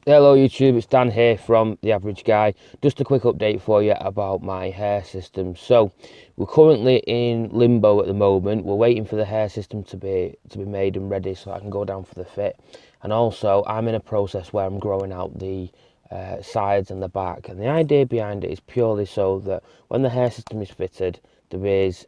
Hello YouTube, it's Dan here from The Average Guy. Just a quick update for you about my hair system. So we're currently in limbo at the moment. We're waiting for the hair system to be made and ready so I can go down for the fit. And also I'm in a process where I'm growing out the sides and the back. And the idea behind it is purely so that when the hair system is fitted, there is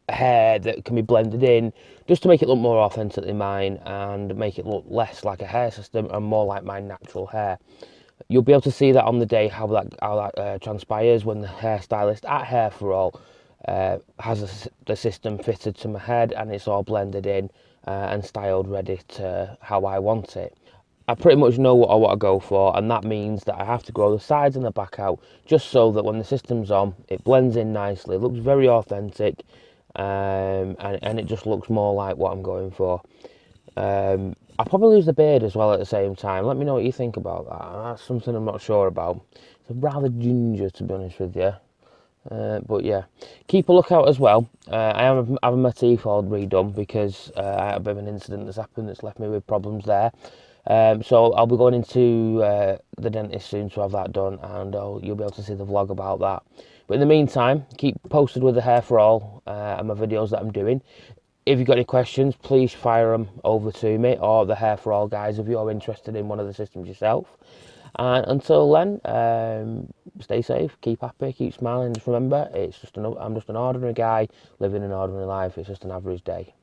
hair that can be blended in just to make it look more authentically mine and make it look less like a hair system and more like my natural hair. You'll be able to see that on the day how that transpires when the hairstylist at Hair for All has the system fitted to my head and it's all blended in and styled ready to how I want it. I pretty much know what I want to go for, and that means that I have to grow the sides and the back out just so that when the system's on, it blends in nicely, it looks very authentic, and it just looks more like what I'm going for. I'll probably lose the beard as well at the same time. Let me know what you think about that. That's something I'm not sure about. It's rather ginger, to be honest with you. But yeah, keep a lookout as well. I am having my teeth all redone because I had a bit of an incident that's happened that's left me with problems there. So I'll be going into the dentist soon to have that done, and you'll be able to see the vlog about that. But in the meantime, keep posted with the Hair for All and my videos that I'm doing. If you've got any questions, please fire them over to me or the Hair for All guys if you're interested in one of the systems yourself. And until then, stay safe, keep happy, keep smiling. Just remember, I'm just an ordinary guy living an ordinary life. It's just an average day.